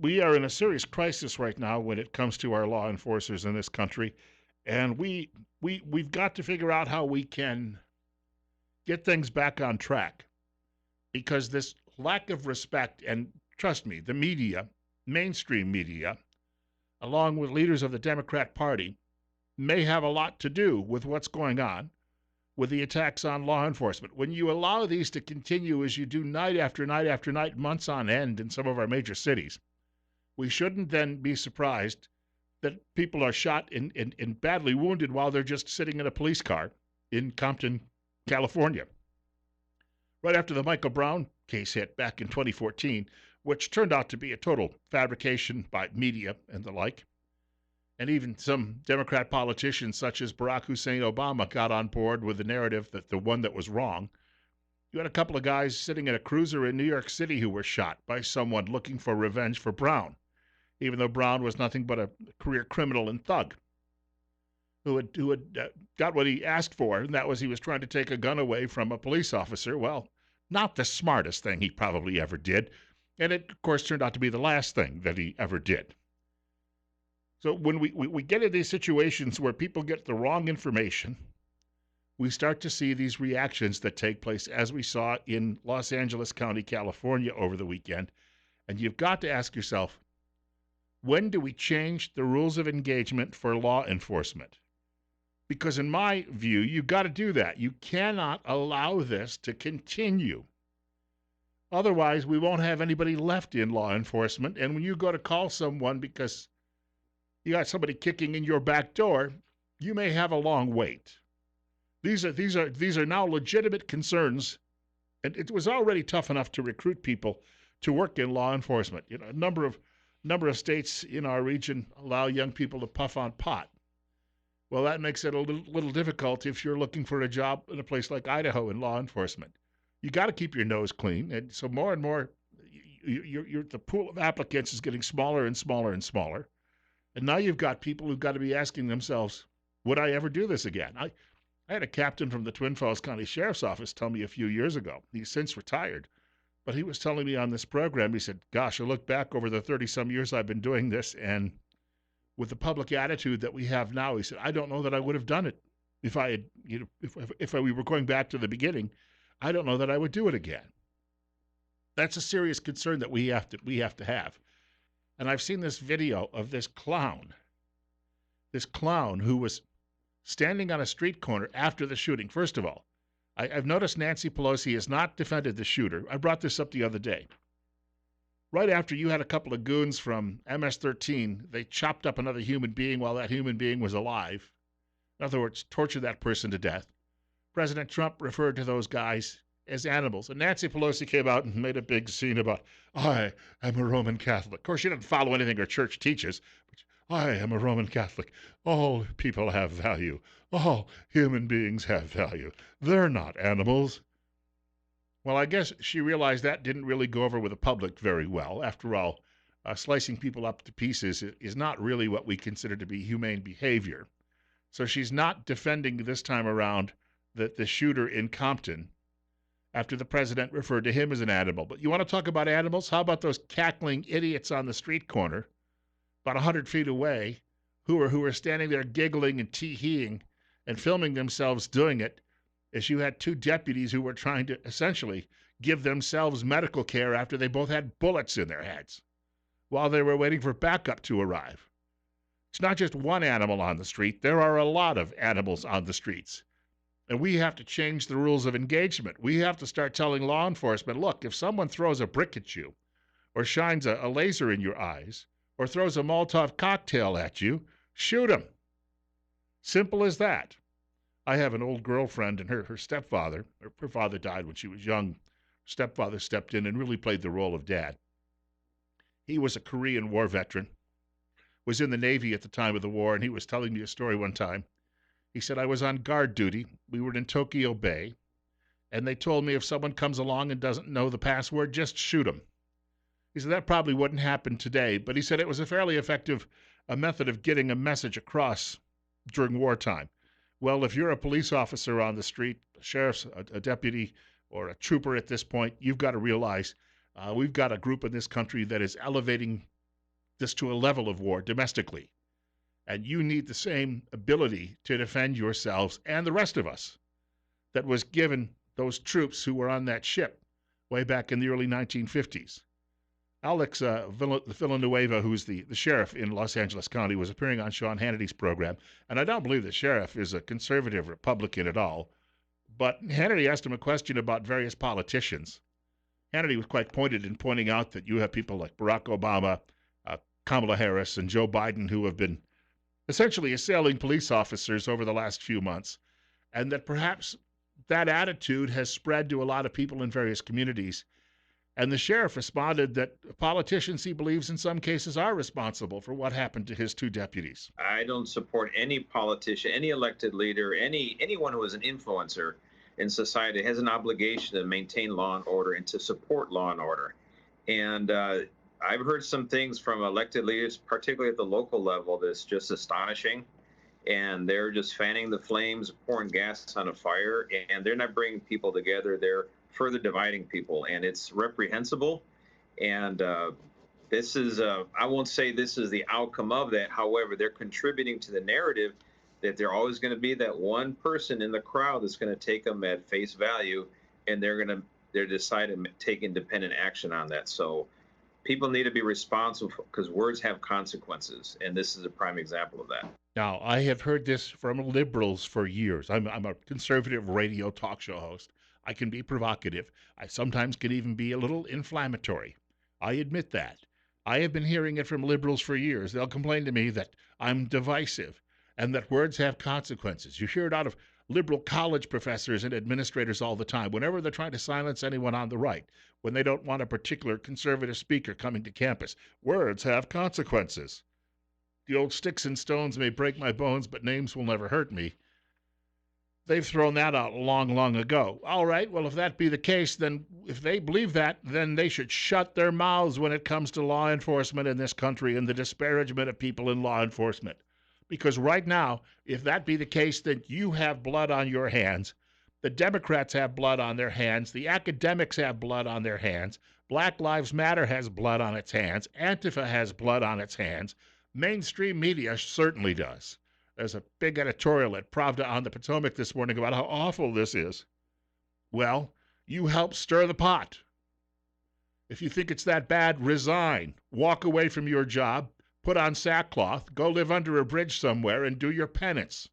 we are in a serious crisis right now when it comes to our law enforcers in this country, and we've got to figure out how we can get things back on track because this lack of respect and trust me, the media, mainstream media, along with leaders of the Democrat Party, may have a lot to do with what's going on with the attacks on law enforcement. When you allow these to continue as you do night after night after night, months on end in some of our major cities, we shouldn't then be surprised that people are shot and badly wounded while they're just sitting in a police car in Compton, California. Right after the Michael Brown case hit back in 2014, which turned out to be a total fabrication by media and the like, and even some Democrat politicians such as Barack Hussein Obama got on board with the narrative that the one that was wrong. You had a couple of guys sitting in a cruiser in New York City who were shot by someone looking for revenge for Brown, even though Brown was nothing but a career criminal and thug who had got what he asked for, and that was he was trying to take a gun away from a police officer. Well, not the smartest thing he probably ever did, and it, of course, turned out to be the last thing that he ever did. So when we get in these situations where people get the wrong information, we start to see these reactions that take place as we saw in Los Angeles County, California over the weekend. And you've got to ask yourself, when do we change the rules of engagement for law enforcement? Because in my view, you've got to do that. You cannot allow this to continue. Otherwise, we won't have anybody left in law enforcement. And when you go to call someone because you got somebody kicking in your back door, you may have a long wait. These are now legitimate concerns, and it was already tough enough to recruit people to work in law enforcement. You know, a number of states in our region allow young people to puff on pot. Well, that makes it a little difficult if you're looking for a job in a place like Idaho in law enforcement. You got to keep your nose clean, and so more and more, the pool of applicants is getting smaller and smaller and smaller. And now you've got people who've got to be asking themselves, would I ever do this again? I had a captain from the Twin Falls County Sheriff's Office tell me a few years ago. He's since retired. But he was telling me on this program, he said, gosh, I look back over the 30-some years I've been doing this, and with the public attitude that we have now, he said, I don't know that I would have done it if I had, if we were going back to the beginning. I don't know that I would do it again. That's a serious concern that we have to have. And I've seen this video of this clown who was standing on a street corner after the shooting. First of all, I've noticed Nancy Pelosi has not defended the shooter. I brought this up the other day. Right after you had a couple of goons from MS-13, they chopped up another human being while that human being was alive. In other words, tortured that person to death. President Trump referred to those guys as animals. And Nancy Pelosi came out and made a big scene about, I am a Roman Catholic. Of course, she doesn't follow anything her church teaches. But I am a Roman Catholic. All people have value. All human beings have value. They're not animals. Well, I guess she realized that didn't really go over with the public very well. After all, slicing people up to pieces is not really what we consider to be humane behavior. So she's not defending this time around the shooter in Compton after the president referred to him as an animal. But you want to talk about animals? How about those cackling idiots on the street corner about 100 feet away who were standing there giggling and tee-heeing and filming themselves doing it as you had two deputies who were trying to essentially give themselves medical care after they both had bullets in their heads while they were waiting for backup to arrive. It's not just one animal on the street. There are a lot of animals on the streets. And we have to change the rules of engagement. We have to start telling law enforcement, look, if someone throws a brick at you or shines a laser in your eyes or throws a Molotov cocktail at you, shoot him. Simple as that. I have an old girlfriend and her stepfather, her father died when she was young. Stepfather stepped in and really played the role of dad. He was a Korean War veteran, was in the Navy at the time of the war, and he was telling me a story one time. He said, I was on guard duty. We were in Tokyo Bay, and they told me if someone comes along and doesn't know the password, just shoot them. He said that probably wouldn't happen today, but he said it was a fairly effective method of getting a message across during wartime. Well, if you're a police officer on the street, a sheriff, a deputy, or a trooper at this point, you've got to realize we've got a group in this country that is elevating this to a level of war domestically. And you need the same ability to defend yourselves and the rest of us that was given those troops who were on that ship way back in the early 1950s. Alex Villanueva, who's the sheriff in Los Angeles County, was appearing on Sean Hannity's program, and I don't believe the sheriff is a conservative Republican at all. But Hannity asked him a question about various politicians. Hannity was quite pointed in pointing out that you have people like Barack Obama, Kamala Harris, and Joe Biden who have been essentially assailing police officers over the last few months, and that perhaps that attitude has spread to a lot of people in various communities. And the sheriff responded that politicians, he believes, in some cases are responsible for what happened to his two deputies. I don't support any politician, any elected leader, anyone who is an influencer in society has an obligation to maintain law and order and to support law and order. And I've heard some things from elected leaders, particularly at the local level, that's just astonishing. And they're just fanning the flames, pouring gas on a fire, and they're not bringing people together. They're further dividing people, and it's reprehensible. And this is, I won't say this is the outcome of that. However, they're contributing to the narrative that they're always going to be that one person in the crowd that's going to take them at face value, and they're deciding to take independent action on that. So people need to be responsible because words have consequences, and this is a prime example of that. Now, I have heard this from liberals for years. I'm a conservative radio talk show host. I can be provocative. I sometimes can even be a little inflammatory. I admit that. I have been hearing it from liberals for years. They'll complain to me that I'm divisive and that words have consequences. You hear it out of liberal college professors and administrators all the time whenever they're trying to silence anyone on the right, when they don't want a particular conservative speaker coming to campus. Words have consequences. The old sticks and stones may break my bones, but names will never hurt me. They've thrown that out long, long ago. All right, well, if that be the case, then if they believe that, then they should shut their mouths when it comes to law enforcement in this country and the disparagement of people in law enforcement. Because right now, if that be the case, then you have blood on your hands. The Democrats have blood on their hands. The academics have blood on their hands. Black Lives Matter has blood on its hands. Antifa has blood on its hands. Mainstream media certainly does. There's a big editorial at Pravda on the Potomac this morning about how awful this is. Well, you help stir the pot. If you think it's that bad, resign. Walk away from your job. Put on sackcloth. Go live under a bridge somewhere and do your penance.